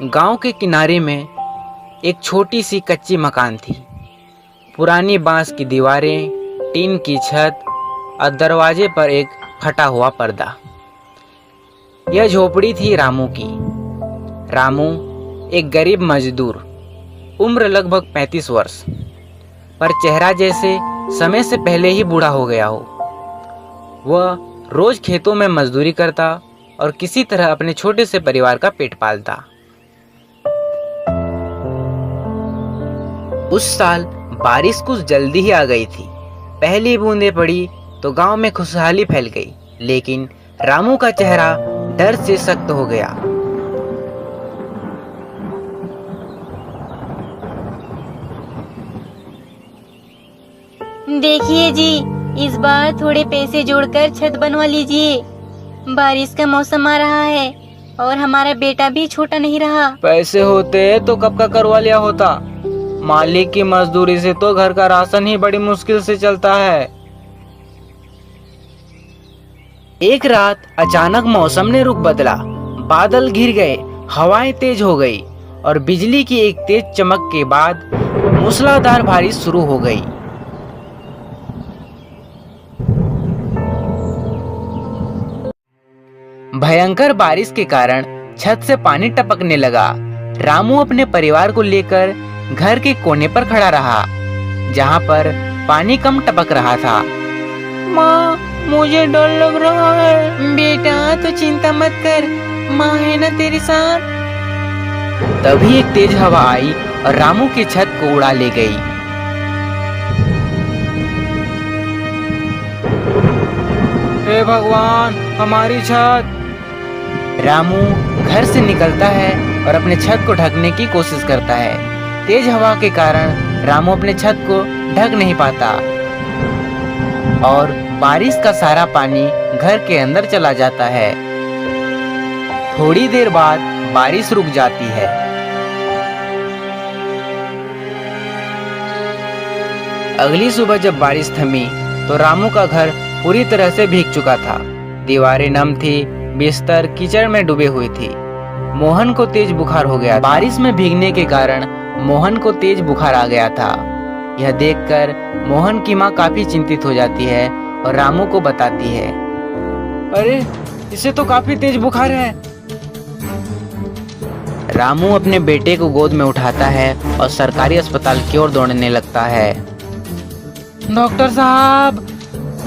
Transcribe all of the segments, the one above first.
गांव के किनारे में एक छोटी सी कच्ची मकान थी। पुरानी बांस की दीवारें, टीन की छत और दरवाजे पर एक फटा हुआ पर्दा। यह झोपड़ी थी रामू की। रामू एक गरीब मजदूर, उम्र लगभग 35 वर्ष, पर चेहरा जैसे समय से पहले ही बूढ़ा हो गया हो। वह रोज खेतों में मजदूरी करता और किसी तरह अपने छोटे से परिवार का पेट पालता। उस साल बारिश कुछ जल्दी ही आ गई थी। पहली बूंदें पड़ी तो गांव में खुशहाली फैल गई, लेकिन रामू का चेहरा डर से सख्त हो गया। देखिए जी, इस बार थोड़े पैसे जोड़कर छत बनवा लीजिए। बारिश का मौसम आ रहा है और हमारा बेटा भी छोटा नहीं रहा। पैसे होते तो कब का करवा लिया होता। मालिक की मजदूरी से तो घर का राशन ही बड़ी मुश्किल से चलता है। एक रात अचानक मौसम ने रुख बदला। बादल घिर गए, हवाएं तेज हो गई और बिजली की एक तेज चमक के बाद मूसलाधार बारिश शुरू हो गई। भयंकर बारिश के कारण छत से पानी टपकने लगा। रामू अपने परिवार को लेकर घर के कोने पर खड़ा रहा, जहां पर पानी कम टपक रहा था। माँ, मुझे डर लग रहा है। बेटा, तो चिंता मत कर, माँ है ना तेरे साथ। तभी एक तेज हवा आई और रामू की छत को उड़ा ले गई। हे भगवान, हमारी छत! रामू घर से निकलता है और अपने छत को ढकने की कोशिश करता है। तेज हवा के कारण रामू अपने छत को ढक नहीं पाता और बारिश का सारा पानी घर के अंदर चला जाता है। थोड़ी देर बाद बारिश रुक जाती है। अगली सुबह जब बारिश थमी तो रामू का घर पूरी तरह से भीग चुका था। दीवारें नम थी, बिस्तर कीचड़ में डूबे हुए थे। मोहन को तेज बुखार हो गया। बारिश में भीगने के कारण मोहन को तेज बुखार आ गया था। यह देखकर मोहन की माँ काफी चिंतित हो जाती है और रामू को बताती है, अरे इसे तो काफी तेज बुखार है। रामू अपने बेटे को गोद में उठाता है और सरकारी अस्पताल की ओर दौड़ने लगता है। डॉक्टर साहब,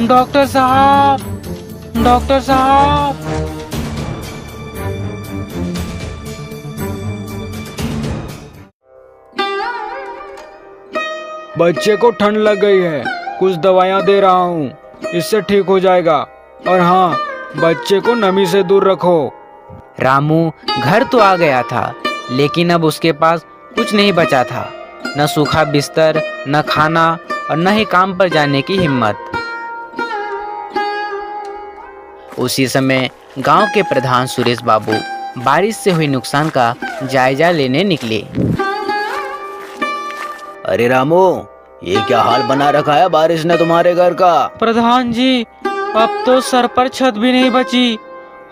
डॉक्टर साहब, डॉक्टर साहब! बच्चे को ठंड लग गई है, कुछ दवाइयाँ दे रहा हूँ, इससे ठीक हो जाएगा। और हाँ, बच्चे को नमी से दूर रखो। रामू घर तो आ गया था, लेकिन अब उसके पास कुछ नहीं बचा था। न सूखा बिस्तर, न खाना और न ही काम पर जाने की हिम्मत। उसी समय गांव के प्रधान सुरेश बाबू बारिश से हुई नुकसान का जायजा लेने निकले। अरे रामू, ये क्या हाल बना रखा है बारिश ने तुम्हारे घर का? प्रधान जी, अब तो सर पर छत भी नहीं बची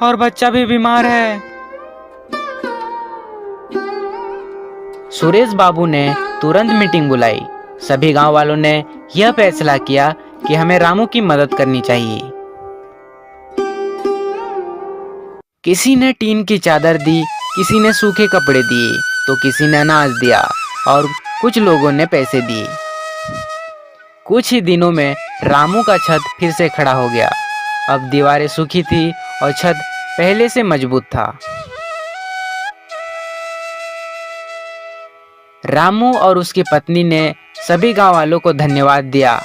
और बच्चा भी बीमार है। सुरेश बाबू ने तुरंत मीटिंग बुलाई। सभी गांव वालों ने यह फैसला किया कि हमें रामू की मदद करनी चाहिए। किसी ने टीन की चादर दी, किसी ने सूखे कपड़े दिए, तो किसी ने अनाज दिया और कुछ लोगों ने पैसे दिए। कुछ ही दिनों में रामू का छत फिर से खड़ा हो गया। अब दीवारें सूखी थी और छत पहले से मजबूत था। रामू और उसकी पत्नी ने सभी गांव वालों को धन्यवाद दिया।